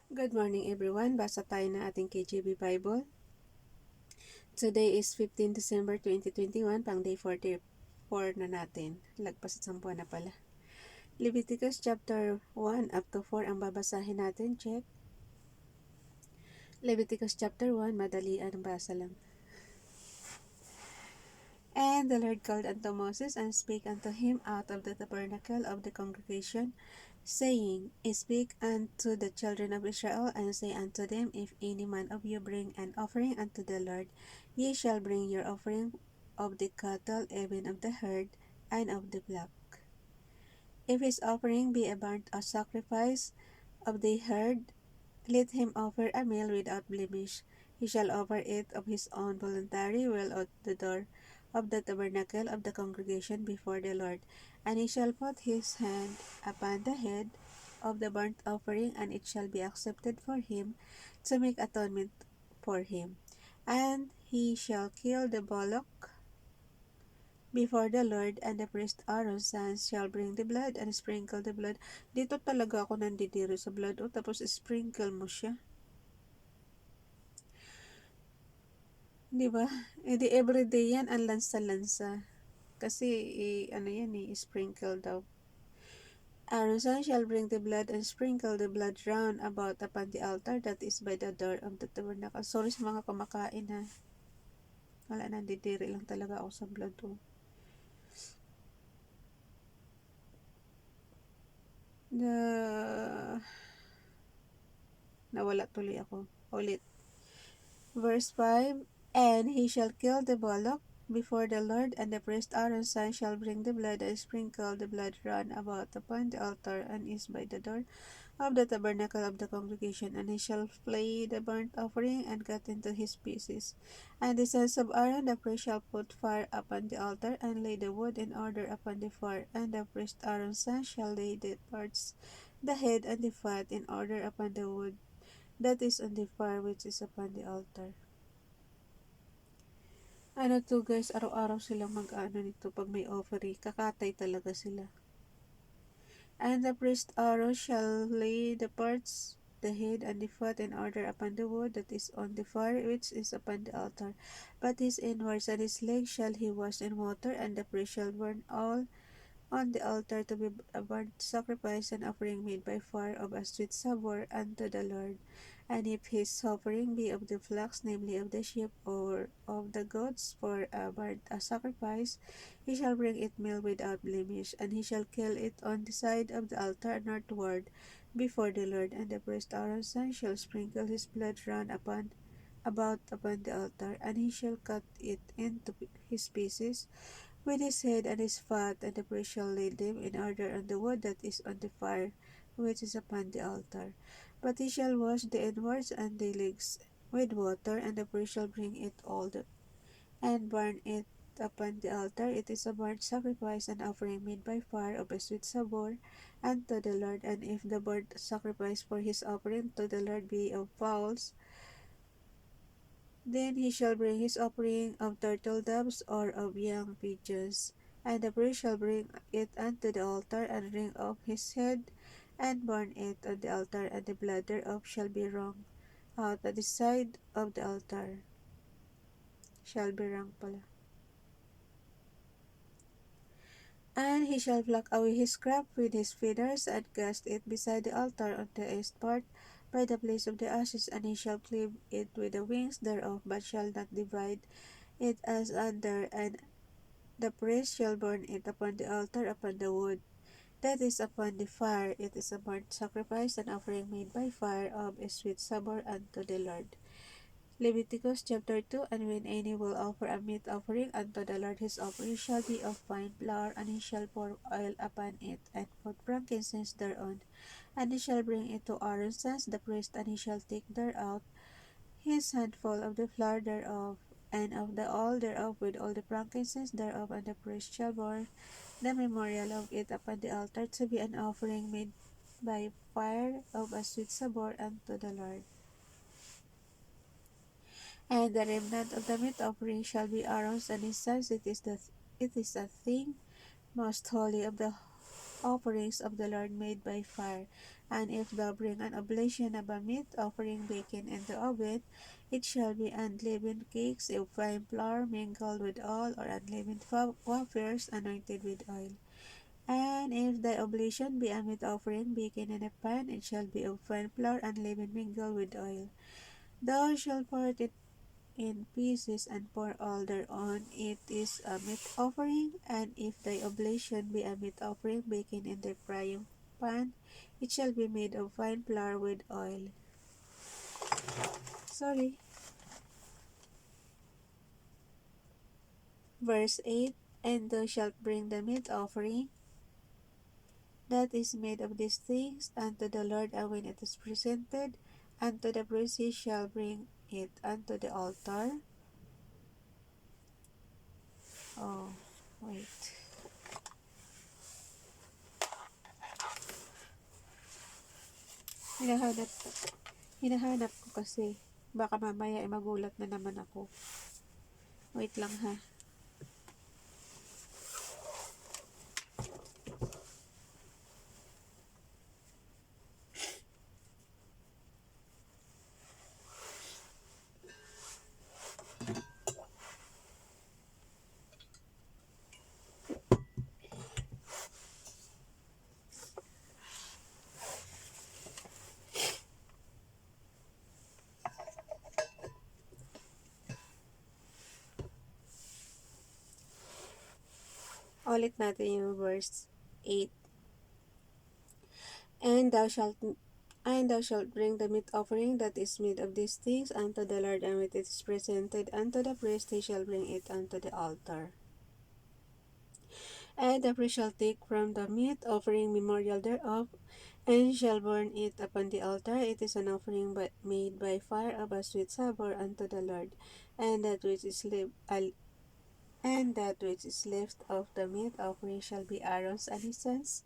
Good morning everyone. Basa tayo ng ating KJV Bible. Today is 15 December 2021, pang day 44 na natin. Lagpas at 10 na pala. Leviticus chapter 1 up to 4 ang babasahin natin. Check. Leviticus chapter 1, madali ang basa lang. And the Lord called unto Moses and spake unto him out of the tabernacle of the congregation, saying, Speak unto the children of Israel, and say unto them, If any man of you bring an offering unto the Lord, ye shall bring your offering of the cattle, even of the herd, and of the flock. If his offering be a burnt sacrifice of the herd, let him offer a meal without blemish. He shall offer it of his own voluntary will at the door of the tabernacle of the congregation before the Lord. And he shall put his hand upon the head of the burnt offering, and it shall be accepted for him to make atonement for him. And he shall kill the bullock before the Lord, and the priest Aaron's sons shall bring the blood and sprinkle the blood. Dito talaga ako nandidiri sa blood, tapos sprinkle mo siya. Di ba? Di everyday yan ang lansa-lansa. Kasi, yan sprinkle daw. Aaron's son shall bring the blood and sprinkle the blood round about upon the altar that is by the door of the tabernacle. Sorry sa mga kumakain ha. Wala, nandidiri lang talaga ako sa blood. Nawala tuloy ako. Ulit. Verse 5, And he shall kill the bullock before the Lord, and the priest Aaron's son shall bring the blood and sprinkle the blood round about upon the altar and is by the door of the tabernacle of the congregation, and he shall flay the burnt offering and cut into his pieces. And the sons of Aaron the priest shall put fire upon the altar and lay the wood in order upon the fire, and the priest Aaron's son shall lay the parts, the head and the fat in order upon the wood that is on the fire which is upon the altar. Ano to guys, araw-araw silang mag-ano nito pag may offering, kakatay talaga sila. And the priest Aaron shall lay the parts, the head and the fat in order upon the wood that is on the fire which is upon the altar. But his inwards and his legs shall he wash in water, and the priest shall burn all on the altar to be a burnt sacrifice and offering made by fire of a sweet savour unto the Lord. And if his offering be of the flocks, namely of the sheep, or of the goats, for a burnt sacrifice, he shall bring it meal without blemish, and he shall kill it on the side of the altar northward before the Lord. And the priest Aaron's son shall sprinkle his blood round about upon the altar, and he shall cut it into his pieces with his head and his fat, and the priest shall lay them in order on the wood that is on the fire which is upon the altar. But he shall wash the inwards and the legs with water, and the priest shall bring it all and burn it upon the altar. It is a burnt sacrifice, an offering made by fire of a sweet savour unto the Lord. And if the burnt sacrifice for his offering to the Lord be of fowls, then he shall bring his offering of turtle doves or of young pigeons. And the priest shall bring it unto the altar, and wring off his head, and burn it on the altar, and the blood thereof shall be wrung out at the side of the altar. Shall be wrung pala. And he shall pluck away his crop with his feathers, and cast it beside the altar on the east part, by the place of the ashes, and he shall cleave it with the wings thereof, but shall not divide it as under, and the priest shall burn it upon the altar upon the wood that is upon the fire. It is a burnt sacrifice, an offering made by fire of a sweet savour unto the Lord. Leviticus chapter 2, And when any will offer a meat offering unto the Lord, his offering shall be of fine flour, and he shall pour oil upon it, and put frankincense thereon. And he shall bring it to Aaron's sons the priest, and he shall take thereout his handful of the flour thereof, and of the oil thereof, with all the frankincense thereof, and the priest shall burn the memorial of it upon the altar to be an offering made by fire of a sweet savour unto the Lord. And the remnant of the meat offering shall be Aaron's and his sons. It is a thing most holy of the offerings of the Lord made by fire. And if thou bring an oblation of a meat offering baken in the oven, it shall be unleavened cakes of fine flour mingled with oil, or unleavened wafers anointed with oil. And if thy oblation be a meat offering baken in a pan, it shall be of fine flour unleavened mingled with oil. Thou shalt part it in pieces and pour all thereon. It is a meat offering. And if thy oblation be a meat offering baken in the frying pan, it shall be made of fine flour with oil. Sorry. Verse 8. And thou shalt bring the meat offering that is made of these things unto the Lord, and when it is presented unto the priest, he shall bring it unto the altar. Oh, wait. Hinahanap, hinahanap ko kasi. Baka mamaya magulat na naman ako. Wait lang ha. Ulit natin yung verse 8. And thou shalt bring the meat offering that is made of these things unto the Lord, and when it is presented unto the priest, he shall bring it unto the altar. And the priest shall take from the meat offering memorial thereof, and shall burn it upon the altar. It is an offering made by fire of a sweet savour unto the Lord. And that which is left of the meat offering shall be Aaron's and his sons.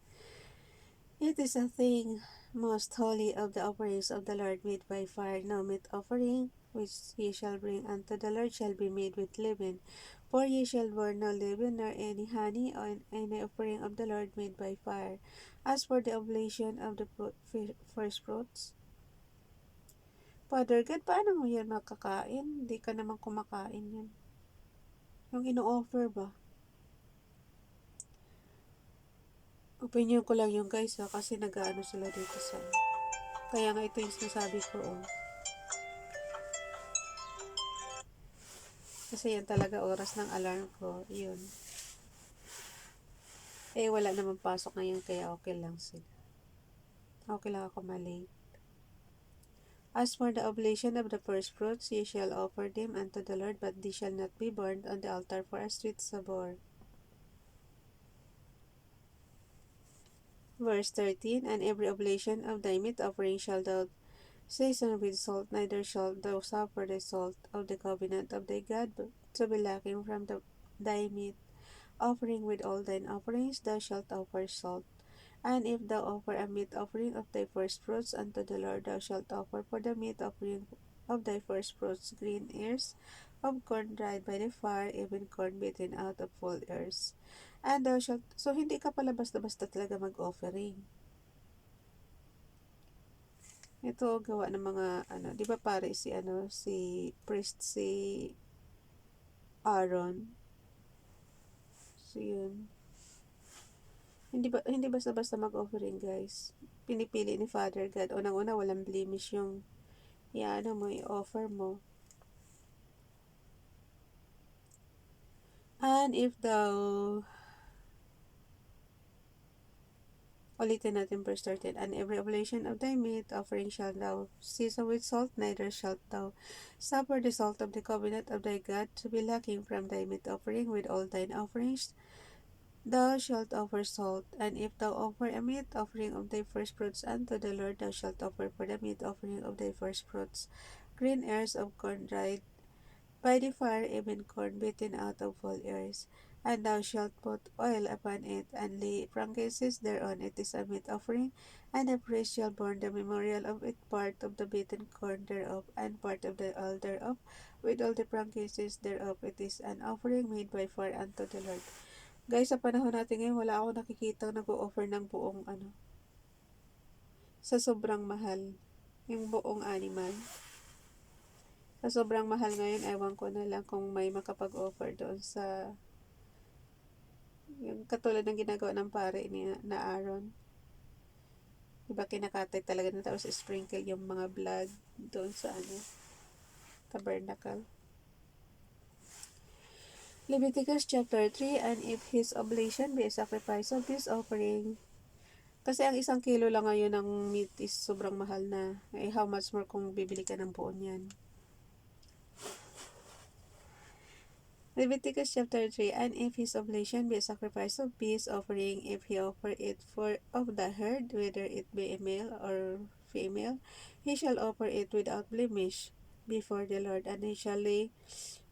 It is a thing most holy of the offerings of the Lord made by fire. No meat offering which ye shall bring unto the Lord shall be made with leaven. For ye shall burn no leaven, nor any honey, or any offering of the Lord made by fire. As for the oblation of the first fruits, Father God, paano mo yan makakain? Hindi ka naman kumakain yan. Yung ino-offer ba? Opinion ko lang yung guys kasi nag-ano sila dito sa... Kaya nga ito yung sinasabi ko Kasi yan talaga oras ng alarm ko. Yun. Wala naman pasok ngayon kaya okay lang sila. Okay lang ako malate. As for the oblation of the first fruits, ye shall offer them unto the Lord, but they shall not be burned on the altar for a sweet savour. Verse 13. And every oblation of thy meat offering shall thou season with salt, neither shalt thou suffer the salt of the covenant of thy God to be lacking from thy meat offering. With all thine offerings thou shalt offer salt. And if thou offer a meat offering of thy first fruits unto the Lord, thou shalt offer for the meat offering of thy first fruits green ears of corn dried by the fire, even corn beaten out of full ears. And thou shalt... So, hindi ka pala basta-basta talaga mag-offering. Ito, gawa ng mga, di ba pare si priest, si Aaron. So, yun. Hindi basta-basta mag-offering, guys. Pinipili ni Father God. Unang-una, walang blemish yung mo, i-offer mo. And if thou... Ulitin natin verse 13. And every oblation of thy meat offering shall thou season with salt, neither shalt thou suffer the salt of the covenant of thy God to be lacking from thy meat offering. With all thine offerings thou shalt offer salt. And if thou offer a meat offering of thy first fruits unto the Lord, thou shalt offer for the meat offering of thy first fruits green ears of corn dried by the fire, even corn beaten out of full ears. And thou shalt put oil upon it, and lay frankincense thereon. It is a meat offering. And the priest shall burn the memorial of it, part of the beaten corn thereof, and part of the oil thereof, with all the frankincense thereof. It is an offering made by fire unto the Lord. Guys, sa panahon natin ngayon, wala ako nakikita nag-o-offer ng buong sa sobrang mahal. Yung buong animal. Sa sobrang mahal ngayon, ewan ko na lang kung may makapag-offer doon sa yung katulad ng ginagawa ng pare ni na Aaron. Diba kinakatay talaga na tapos sprinkle yung mga blood doon sa tabernacle. Leviticus chapter 3, and if his oblation be a sacrifice of peace offering. Kasi ang 1 kilo lang ngayon ng meat is sobrang mahal na. Eh, how much more kung bibili ka ng buo niyan? Leviticus chapter 3, and if his oblation be a sacrifice of peace offering, if he offer it for of the herd, whether it be a male or female, he shall offer it without blemish before the Lord, and he shall lay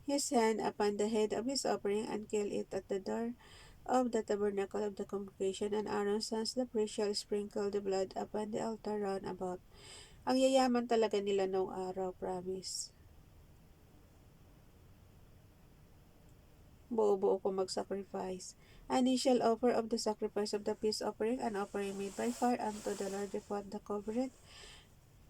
his hand upon the head of his offering and kill it at the door of the tabernacle of the congregation, and Aaron's sons the priest shall sprinkle the blood upon the altar round about. Ang yayaman talaga nila noong araw, promise. Buo-buo ko mag-sacrifice. And he shall offer of the sacrifice of the peace offering an offering made by fire unto the Lord, the fat that covereth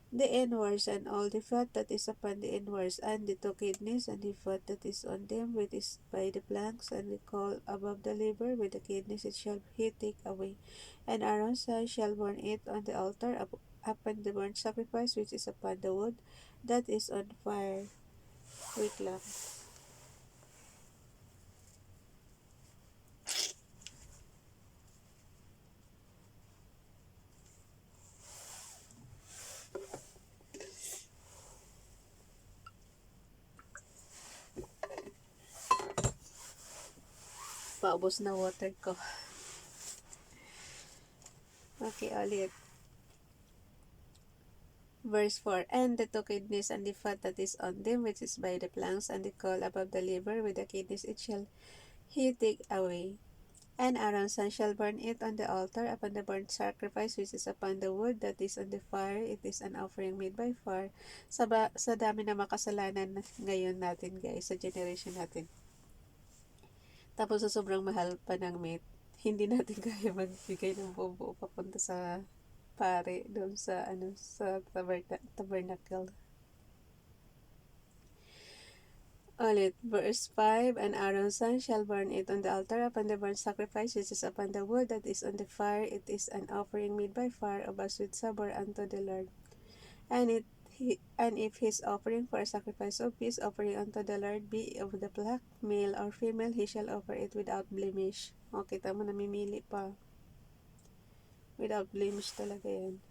the inwards, and all the fat that is upon the inwards, and the 2 kidneys, and the fat that is on them, which is by the planks, and the caul above the liver, with the kidneys it shall he take away. And Aaron's son shall burn it on the altar upon the burnt sacrifice, which is upon the wood that is on fire. Wait lang. Paubos na water ko. Okay, ulit. Verse 4, and the 2 kidneys and the fat that is on them, which is by the planks, and the caul above the liver, with the kidneys it shall he take away. And Aaron's son shall burn it on the altar upon the burnt sacrifice, which is upon the wood that is on the fire. It is an offering made by fire. Sa dami na makasalanan ngayon natin, guys, sa generation natin. Tapos sa sobrang mahal pa ng meat, hindi natin kaya magbigay ng buo papunta sa pare doon sa sa tabernacle. Ulit, verse 5, and Aaron's son shall burn it on the altar upon the burnt sacrifice, which is upon the wood that is on the fire. It is an offering made by fire of a sweet savour unto the Lord. And if his offering for a sacrifice of peace offering unto the Lord be of the black, male or female, he shall offer it without blemish. O, kita mo, namimili pa. Without blemish talaga yan.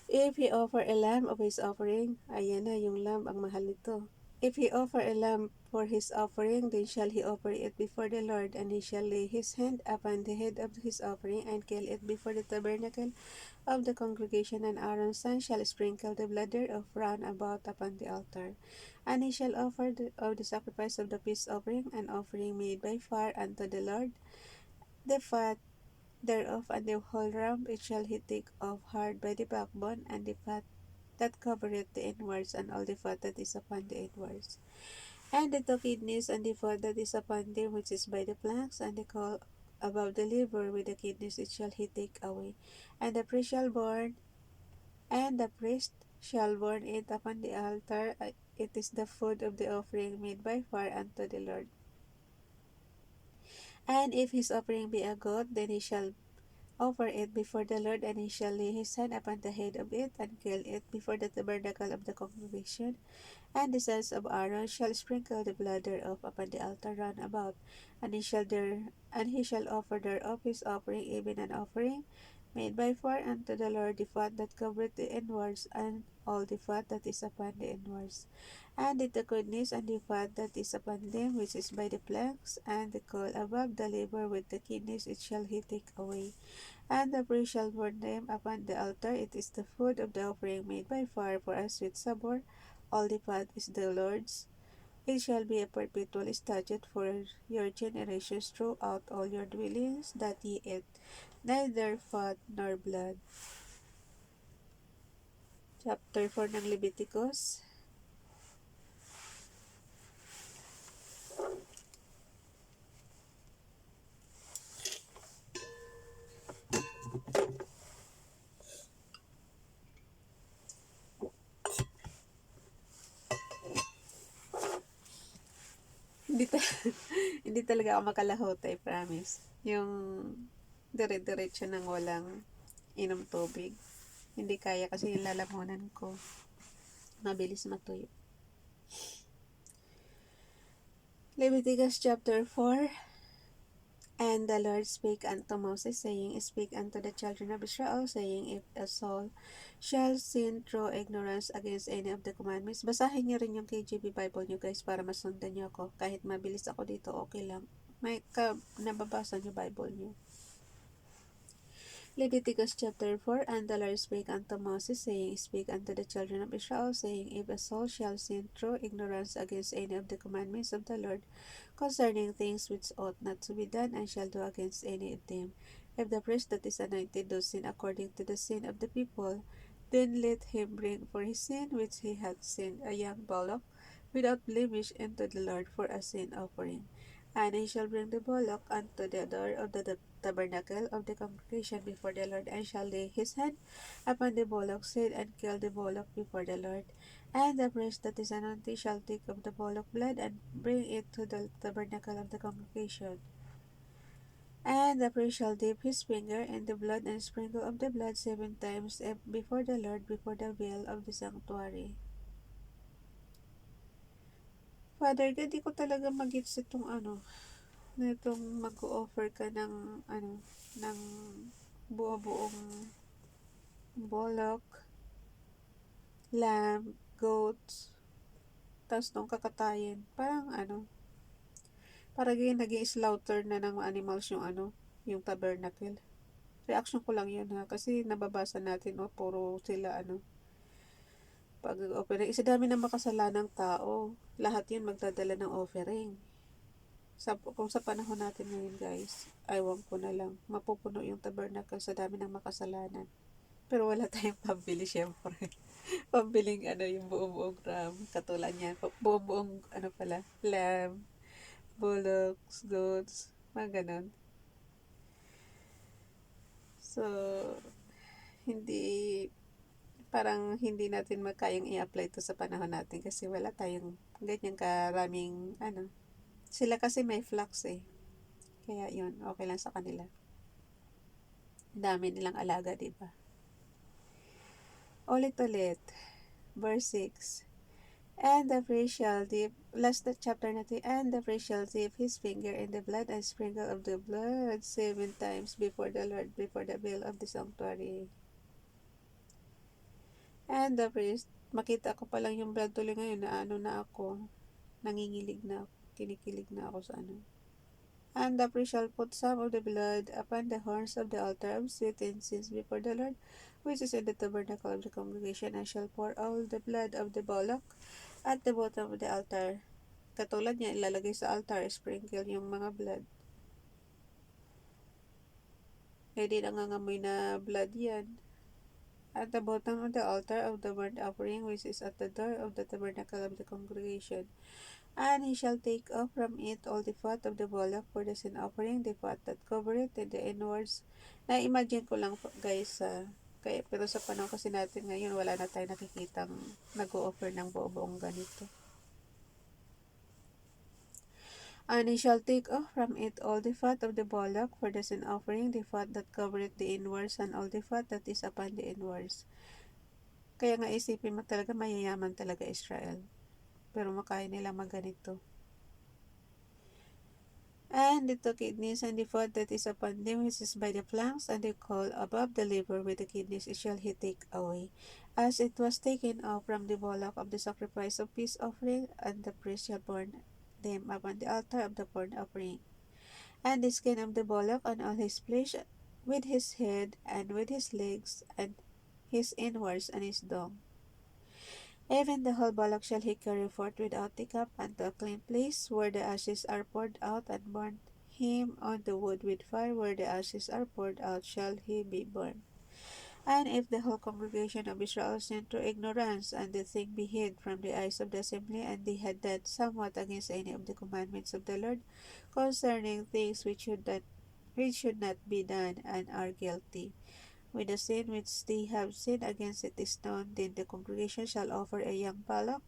If he offer a lamb of his offering, ayan na, yung lamb, ang mahal nito. If he offer a lamb for his offering, then shall he offer it before the Lord, and he shall lay his hand upon the head of his offering, and kill it before the tabernacle of the congregation, and Aaron's son shall sprinkle the blood thereof round about upon the altar. And he shall offer of the sacrifice of the peace offering, an offering made by fire unto the Lord, the fat thereof, and the whole rump it shall he take off hard by the backbone, and the fat that covereth the inwards, and all the fat that is upon the inwards, and the 2 kidneys, and the fat that is upon them, which is by the flanks, and the caul above the liver, with the kidneys it shall he take away. And the priest shall burn it upon the altar. It is the food of the offering made by fire unto the Lord. And if his offering be a goat, then he shall offer it before the Lord, and he shall lay his hand upon the head of it, and kill it before the tabernacle of the congregation. And the sons of Aaron shall sprinkle the blood thereof upon the altar round about, and he shall offer thereof his offering, even an offering made by fire unto the Lord, the fat that covereth the inwards, and all the fat that is upon the inwards, and the 2 kidneys, and the fat that is upon them, which is by the flanks, and the caul above the liver, with the kidneys it shall he take away. And the priest shall burn them upon the altar. It is the food of the offering made by fire for a sweet savour. All the fat is the Lord's. It shall be a perpetual statute for your generations throughout all your dwellings, that ye eat neither fat nor blood. Chapter 4 ng Leviticus. hindi talaga ako makalahot, I promise. Yung dire-diretso nang walang inom tubig. Hindi kaya kasi yung lalamunan ko. Mabilis matuyo. Leviticus chapter 4. And the Lord spake unto Moses, saying, Speak unto the children of Israel, saying, If a soul shall sin through ignorance against any of the commandments. Basahin niyo rin yung KJV Bible niyo, guys, para masundan niyo ako. Kahit mabilis ako dito, okay lang. May nababasa niyo Bible niyo. Leviticus chapter 4. And the Lord spake unto Moses, saying, Speak unto the children of Israel, saying, If a soul shall sin through ignorance against any of the commandments of the Lord, concerning things which ought not to be done, and shall do against any of them, if the priest that is anointed do sin according to the sin of the people, then let him bring for his sin which he hath sinned a young bullock without blemish unto the Lord for a sin offering. And he shall bring the bullock unto the door of the tabernacle of the congregation before the Lord, and shall lay his hand upon the bullock's head, and kill the bullock before the Lord. And the priest that is anointed shall take of the bullock blood, and bring it to the tabernacle of the congregation. And the priest shall dip his finger in the blood, and sprinkle of the blood 7 times before the Lord, before the veil of the sanctuary. Father God, di ko talaga mag-gets itong nitong mag-offer ka ng buo-buong bullock, lamb, goats, tapos nung kakatayin, parang parang nag-i-slaughter na ng animals yung tabernacle. Reaction ko lang yun, ha, kasi nababasa natin, puro sila pag-offering. Isa dami ng makasalanang tao, lahat yun magdadala ng offering. Kung sa panahon natin ngayon, guys, aywan ko na lang, mapupuno yung tabernacle sa dami ng makasalanan. Pero wala tayong pambili, syempre. Pambiling yung buong-buong ram. Katulad niyan, buong-buong lamb, bullocks, goats, mga ganon. So, hindi natin makayang i-apply to sa panahon natin kasi wala tayong ganyan karaming sila kasi may flocks eh. Kaya yun, okay lang sa kanila. Dami nilang alaga, diba? Ulit-ulit. Verse 6. And the priest shall dip, last chapter natin, and the priest shall dip his finger in the blood and sprinkle of the blood 7 times before the Lord, before the veil of the sanctuary. And the priest, makita ko pa lang yung blood tuloy ngayon na ako, nangingilig na ako, kinikilig na ako sa And the priest shall put some of the blood upon the horns of the altar of sweet incense before the Lord, which is in the tabernacle of the congregation, and shall pour all the blood of the bullock at the bottom of the altar. Katulad niya, ilalagay sa altar, sprinkle yung mga blood. Hindi nangangamoy na blood yan. At the bottom of the altar of the burnt offering, which is at the door of the tabernacle of the congregation. And he shall take off from it all the fat of the bullock for the sin offering, the fat that covereth and the inwards. Na-imagine ko lang, guys, pero sa panahon kasi natin ngayon, wala na tayo nakikitang nag-o-offer ng buong ganito. And he shall take off from it all the fat of the bullock for the sin offering, the fat that covereth the inwards, and all the fat that is upon the inwards. Kaya nga isipin mo talaga, mayayaman talaga Israel. Pero makaya nila magganito. And the two kidneys and the fat that is upon them, which is by the flanks, and the caul above the liver with the kidneys, it shall he take away, as it was taken off from the bullock of the sacrifice of peace offering, and the priest shall burn them upon the altar of the burnt offering. And the skin of the bullock and all his flesh, with his head, and with his legs, and his inwards, and his dung. Even the whole bullock shall he carry forth without the cup unto a clean place, where the ashes are poured out, and burn him on the wood with fire, where the ashes are poured out shall he be burned. And if the whole congregation of Israel sin through ignorance, and the thing be hid from the eyes of the assembly, and they had done somewhat against any of the commandments of the Lord, concerning things which should not be done, and are guilty with the sin which they have sinned against, it is known, then the congregation shall offer a young bullock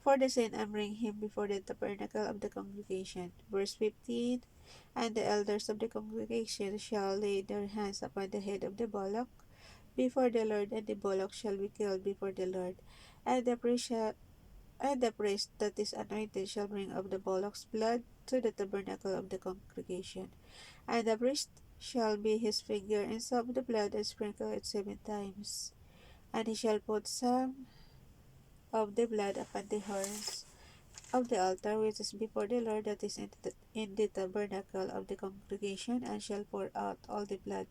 for the sin and bring him before the tabernacle of the congregation. Verse 15. And the elders of the congregation shall lay their hands upon the head of the bullock before the Lord, and the bullock shall be killed before the Lord. And the priest that is anointed shall bring of the bullock's blood to the tabernacle of the congregation. And the priest shall be his finger in some of the blood, and sprinkle it 7 times. And he shall put some of the blood upon the horns of the altar which is before the Lord, that is in the tabernacle of the congregation, and shall pour out all the blood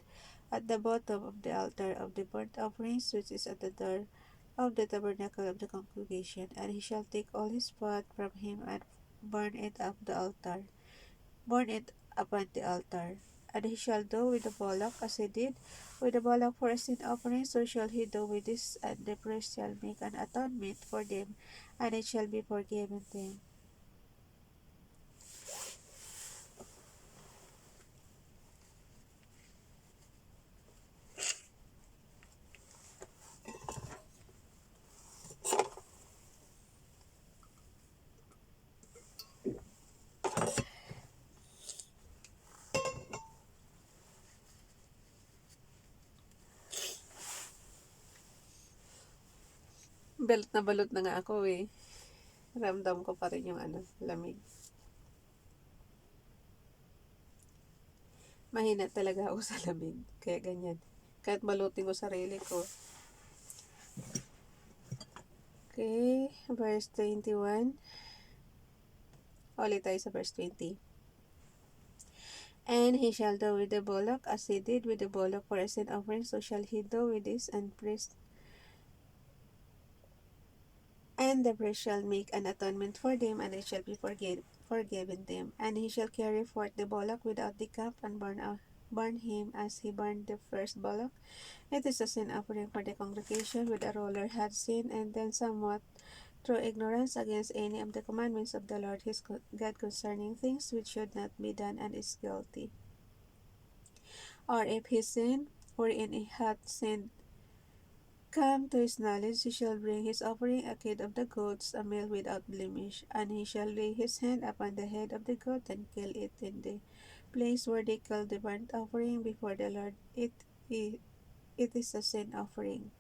at the bottom of the altar of the burnt offerings which is at the door of the tabernacle of the congregation. And he shall take all his fat from him and burn it up the altar, burn it upon the altar. And he shall do with the bullock as he did with the bullock for a sin offering, so shall he do with this, and the priest shall make an atonement for them, and it shall be forgiven them. Balot na nga ako eh. Ramdam ko pa rin yung lamig. Mahina talaga ako sa lamig. Kaya ganyan. Kahit malutin ko sarili ko. Okay, verse 21. Ulit tayo sa verse 20. And he shall do with the bullock as he did with the bullock for a sin offering, so shall he do with this, and the priest shall make an atonement for them, and it shall be forgiven them. And he shall carry forth the bullock without the camp, and burn him as he burned the first bullock. It is a sin offering for the congregation, with a ruler had sinned, and then somewhat through ignorance against any of the commandments of the Lord his God concerning things which should not be done, and is guilty. Or if he sinned, wherein he hath sinned, come to his knowledge, he shall bring his offering, a kid of the goats, a male without blemish, and he shall lay his hand upon the head of the goat, and kill it in the place where they kill the burnt offering before the Lord. It is a sin offering.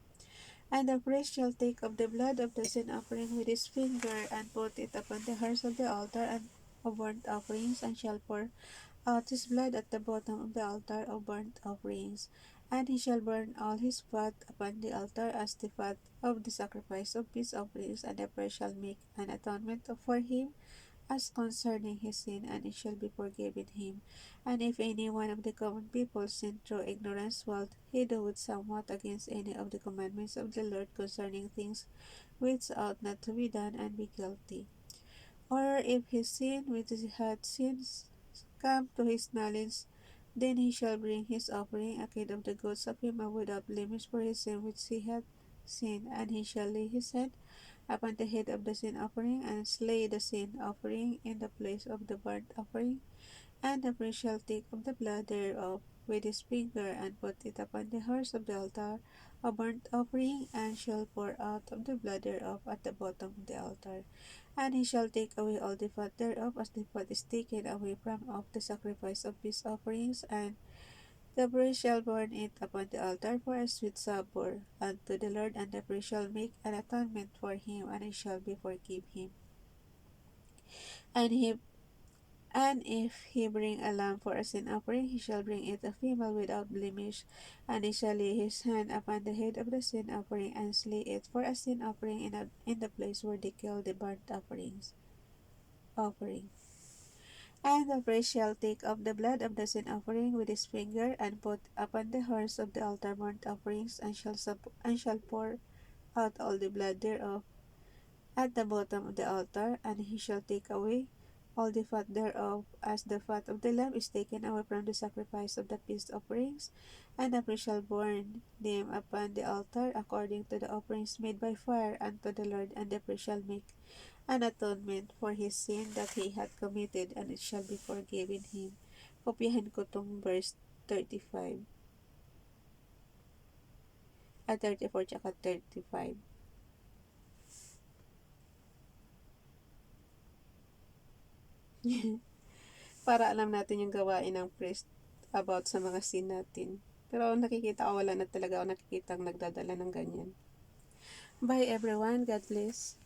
And the priest shall take of the blood of the sin offering with his finger, and put it upon the hearth of the altar and of burnt offerings, and shall pour out his blood at the bottom of the altar of burnt offerings. And he shall burn all his fat upon the altar as the fat of the sacrifice of peace offerings, and the priest shall make an atonement for him as concerning his sin, and it shall be forgiven him. And if any one of the common people sin through ignorance while he doeth somewhat against any of the commandments of the Lord concerning things which ought not to be done, and be guilty. Or if his sin which he had sins come to his knowledge, then he shall bring his offering, a kid of the goats of him without blemish for his sin which he had sinned, and he shall lay his hand upon the head of the sin offering, and slay the sin offering in the place of the burnt offering. And the priest shall take of the blood thereof with his finger, and put it upon the horns of the altar of burnt offering, and shall pour out of the blood thereof at the bottom of the altar. And he shall take away all the fat thereof, as the fat is taken away from off the sacrifice of peace offerings, and the priest shall burn it upon the altar for a sweet savour unto the Lord, and the priest shall make an atonement for him, and it shall be forgive him. And if he bring a lamb for a sin offering, he shall bring it a female without blemish, and he shall lay his hand upon the head of the sin offering, and slay it for a sin offering in the place where they kill the burnt offering. And the priest shall take of the blood of the sin offering with his finger, and put upon the horns of the altar burnt offerings, and shall pour out all the blood thereof at the bottom of the altar. And he shall take away all the fat thereof, as the fat of the lamb is taken away from the sacrifice of the peace offerings. And the priest shall burn them upon the altar according to the offerings made by fire unto the Lord, and the priest shall make an atonement for his sin that he had committed, and it shall be forgiven him. Kopyahan ko tong verse 35. 34 tsaka 35. Para alam natin yung gawain ng priest about sa mga sin natin. Pero nakikita ko, wala na talaga ako nakikita ang nagdadala ng ganyan. Bye everyone. God bless.